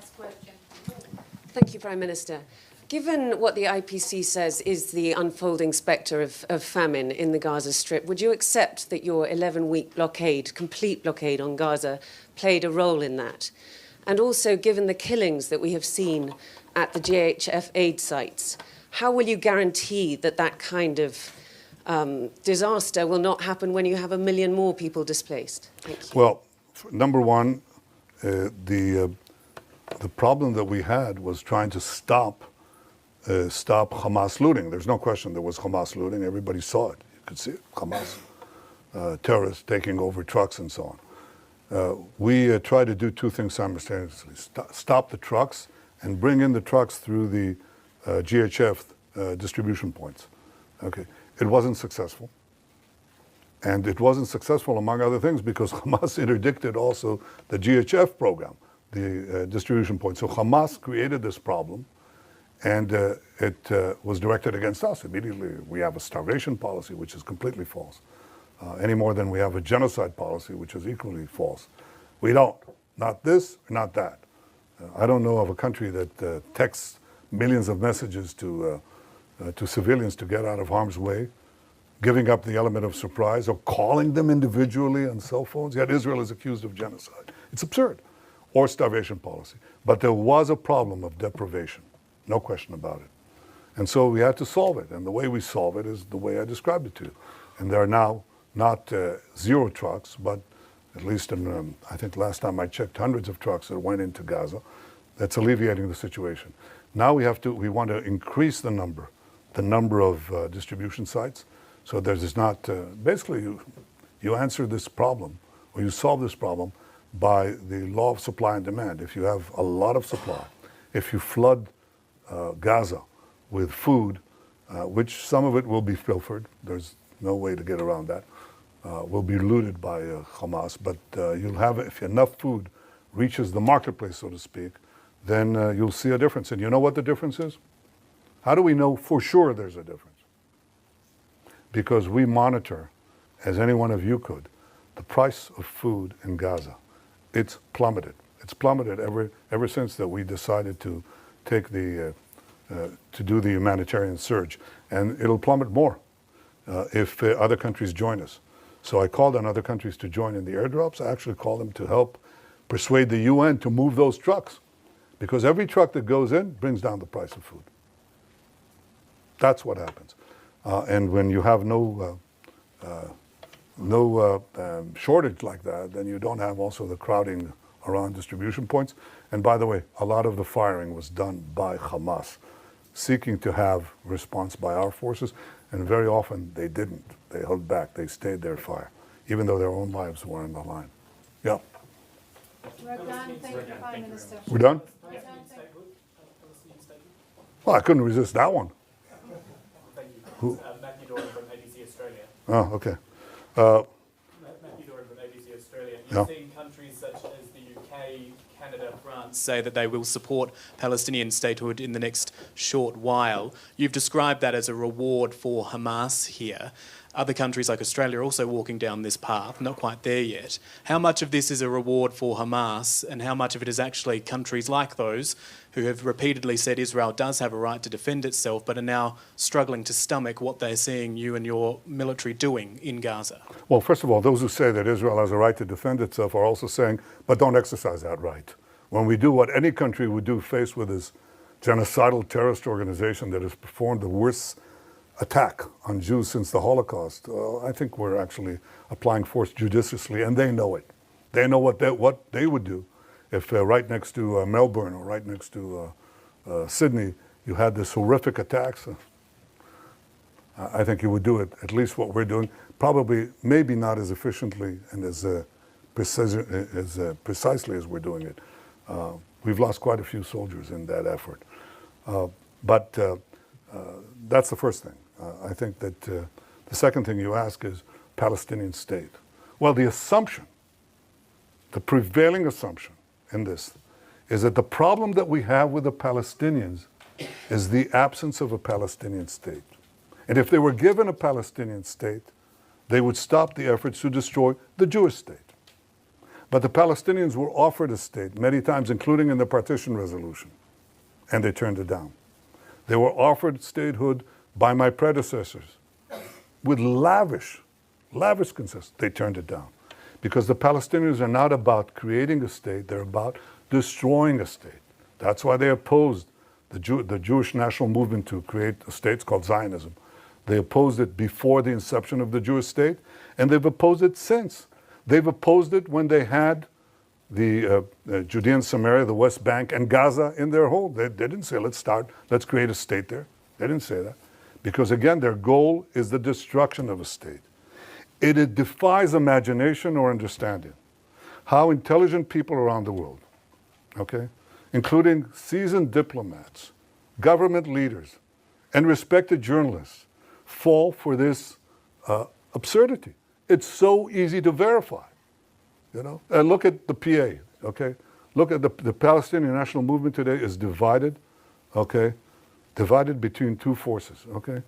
last question. Thank you, Prime Minister. Given what the IPC says is the unfolding spectre of famine in the Gaza Strip, would you accept that your 11-week blockade, complete blockade on Gaza, played a role in that? And also, given the killings that we have seen at the GHF aid sites, how will you guarantee that that kind of disaster will not happen when you have 1 million more people displaced? Thank you. Well, number one, the problem that we had was trying to stop Hamas looting. There's no question there was Hamas looting. Everybody saw it. You could see it. Hamas terrorists taking over trucks and so on. We tried to do two things simultaneously. Stop the trucks and bring in the trucks through the GHF distribution points. Okay. It wasn't successful. And it wasn't successful, among other things, because Hamas interdicted also the GHF program, the distribution point. So Hamas created this problem, and it was directed against us. Immediately, we have a starvation policy, which is completely false, any more than we have a genocide policy, which is equally false. We don't. Not this, not that. I don't know of a country that texts millions of messages to civilians to get out of harm's way, giving up the element of surprise, or calling them individually on cell phones, yet Israel is accused of genocide. It's absurd. Or starvation policy. But there was a problem of deprivation, no question about it. And so we had to solve it, and the way we solve it is the way I described it to you. And there are now not 0 trucks, but at least in, I think last time I checked, hundreds of trucks that went into Gaza. That's alleviating the situation. Now we want to increase the number of distribution sites. So there's not, basically you answer this problem, or you solve this problem by the law of supply and demand. If you have a lot of supply, if you flood Gaza with food, which some of it will be pilfered, there's no way to get around that, will be looted by Hamas, but you'll have, if enough food reaches the marketplace, so to speak, then you'll see a difference. And you know what the difference is? How do we know for sure there's a difference? Because we monitor, as any one of you could, the price of food in Gaza. It's plummeted. It's plummeted ever since that we decided to take to do the humanitarian surge. And it'll plummet more if other countries join us. So I called on other countries to join in the airdrops. I actually called them to help persuade the UN to move those trucks. Because every truck that goes in brings down the price of food. That's what happens. And when you have no shortage like that, then you don't have also the crowding around distribution points. And by the way, a lot of the firing was done by Hamas, seeking to have response by our forces, and very often they didn't. They held back. They stayed their fire, even though their own lives were on the line. Yeah. We're done. Thank you, Prime Minister. We're done? Yeah. Well, I couldn't resist that one. Who? Matthew Doran from ABC Australia. Oh, okay. Matthew Doran from ABC Australia. You've seen countries such as the UK, Canada, France say that they will support Palestinian statehood in the next short while. You've described that as a reward for Hamas here. Other countries like Australia are also walking down this path, not quite there yet. How much of this is a reward for Hamas, and how much of it is actually countries like those who have repeatedly said Israel does have a right to defend itself, but are now struggling to stomach what they're seeing you and your military doing in Gaza? Well, first of all, those who say that Israel has a right to defend itself are also saying, but don't exercise that right. When we do what any country would do faced with this genocidal terrorist organization that has performed the worst attack on Jews since the Holocaust, I think we're actually applying force judiciously, and they know it. They know what they would do if right next to Melbourne or right next to Sydney you had this horrific attacks. I think you would do it, at least what we're doing, probably maybe not as efficiently and as precisely as we're doing it. We've lost quite a few soldiers in that effort. But that's the first thing. I think that the second thing you ask is Palestinian state. Well, the assumption, the prevailing assumption in this is that the problem that we have with the Palestinians is the absence of a Palestinian state. And if they were given a Palestinian state, they would stop the efforts to destroy the Jewish state. But the Palestinians were offered a state many times, including in the partition resolution, and they turned it down. They were offered statehood by my predecessors with lavish concessions. They turned it down. Because the Palestinians are not about creating a state, they're about destroying a state. That's why they opposed the Jewish national movement to create a state. It's called Zionism. They opposed it before the inception of the Jewish state, and they've opposed it since. They've opposed it when they had the Judea and Samaria, the West Bank, and Gaza in their hold. They didn't say, let's create a state there. They didn't say that. Because again, their goal is the destruction of a state. It defies imagination or understanding how intelligent people around the world, okay, including seasoned diplomats, government leaders, and respected journalists, fall for this absurdity. It's so easy to verify, you know. And look at the PA, okay? Look at the Palestinian National Movement today is divided, okay? Divided between two forces, okay?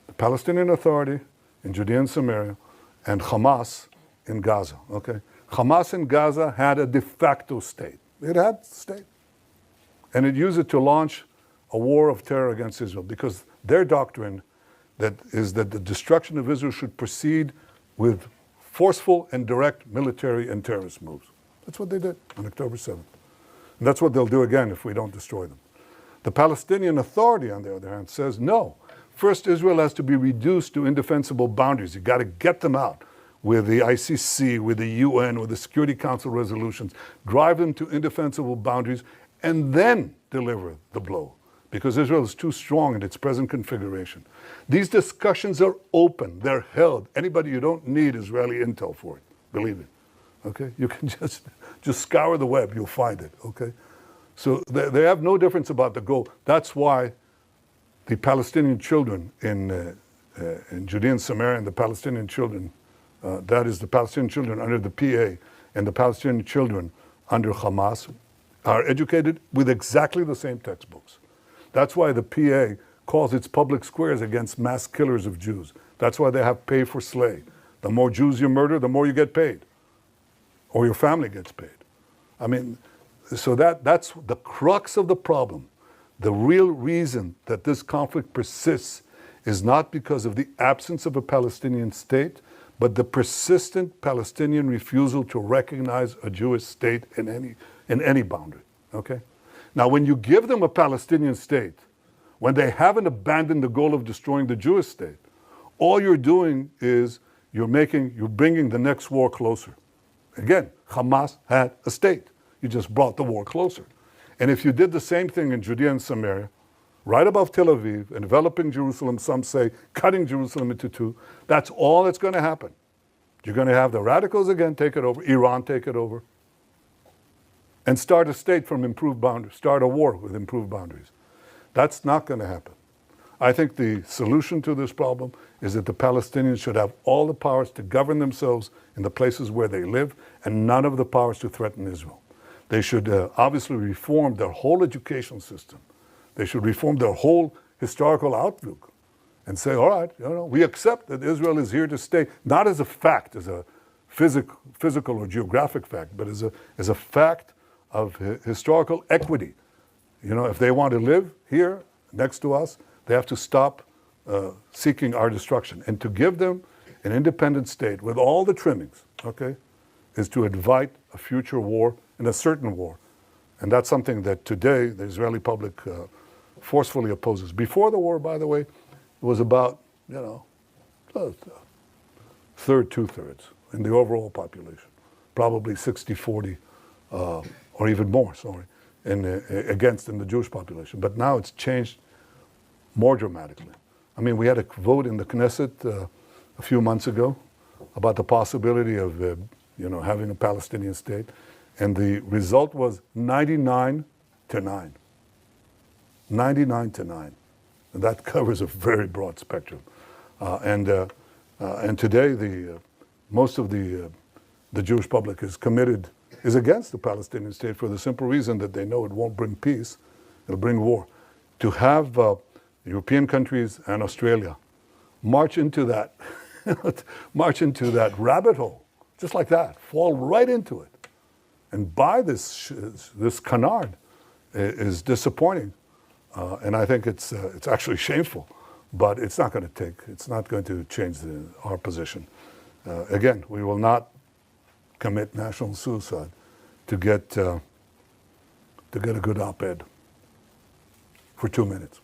The Palestinian Authority in Judea and Samaria and Hamas in Gaza, okay? Hamas in Gaza had a de facto state. It had a state. And it used it to launch a war of terror against Israel because their doctrine is that the destruction of Israel should proceed with forceful and direct military and terrorist moves. That's what they did on October 7th. And that's what they'll do again if we don't destroy them. The Palestinian Authority, on the other hand, says no. First, Israel has to be reduced to indefensible boundaries. You've got to get them out with the ICC, with the UN, with the Security Council resolutions, drive them to indefensible boundaries, and then deliver the blow. Because Israel is too strong in its present configuration. These discussions are open, they're held. Anybody, you don't need Israeli intel for it, believe it, okay? You can just scour the web, you'll find it, okay? So they have no difference about the goal. That's why the Palestinian children in Judea and Samaria and the Palestinian children, that is the Palestinian children under the PA and the Palestinian children under Hamas, are educated with exactly the same textbooks. That's why the PA calls its public squares against mass killers of Jews. That's why they have pay for slay. The more Jews you murder, the more you get paid. Or your family gets paid. I mean, so that's the crux of the problem. The real reason that this conflict persists is not because of the absence of a Palestinian state, but the persistent Palestinian refusal to recognize a Jewish state in any boundary, okay? Now, when you give them a Palestinian state, when they haven't abandoned the goal of destroying the Jewish state, all you're doing is you're bringing the next war closer. Again, Hamas had a state. You just brought the war closer. And if you did the same thing in Judea and Samaria, right above Tel Aviv, enveloping Jerusalem, some say cutting Jerusalem into two, that's all that's going to happen. You're going to have the radicals again take it over, Iran take it over, and start a state from improved boundaries, start a war with improved boundaries. That's not going to happen. I think the solution to this problem is that the Palestinians should have all the powers to govern themselves in the places where they live and none of the powers to threaten Israel. They should obviously reform their whole education system. They should reform their whole historical outlook and say, all right, we accept that Israel is here to stay, not as a fact, as a physical or geographic fact, but as a fact of historical equity. If they want to live here next to us, they have to stop seeking our destruction. And to give them an independent state with all the trimmings, okay, is to invite a future war and a certain war. And that's something that today the Israeli public forcefully opposes. Before the war, by the way, it was about, third, two-thirds in the overall population. Probably 60-40, or even more, in the Jewish population. But now it's changed more dramatically. I mean, we had a vote in the Knesset a few months ago about the possibility of, having a Palestinian state, and the result was 99-9. 99-9. And that covers a very broad spectrum. And today, most of the Jewish public is against the Palestinian state for the simple reason that they know it won't bring peace, it'll bring war. To have European countries and Australia march into that rabbit hole, just like that, fall right into it, and buy this canard is disappointing. And I think it's actually shameful, but it's not going to change our position. Again, we will not commit national suicide to get a good op-ed for 2 minutes.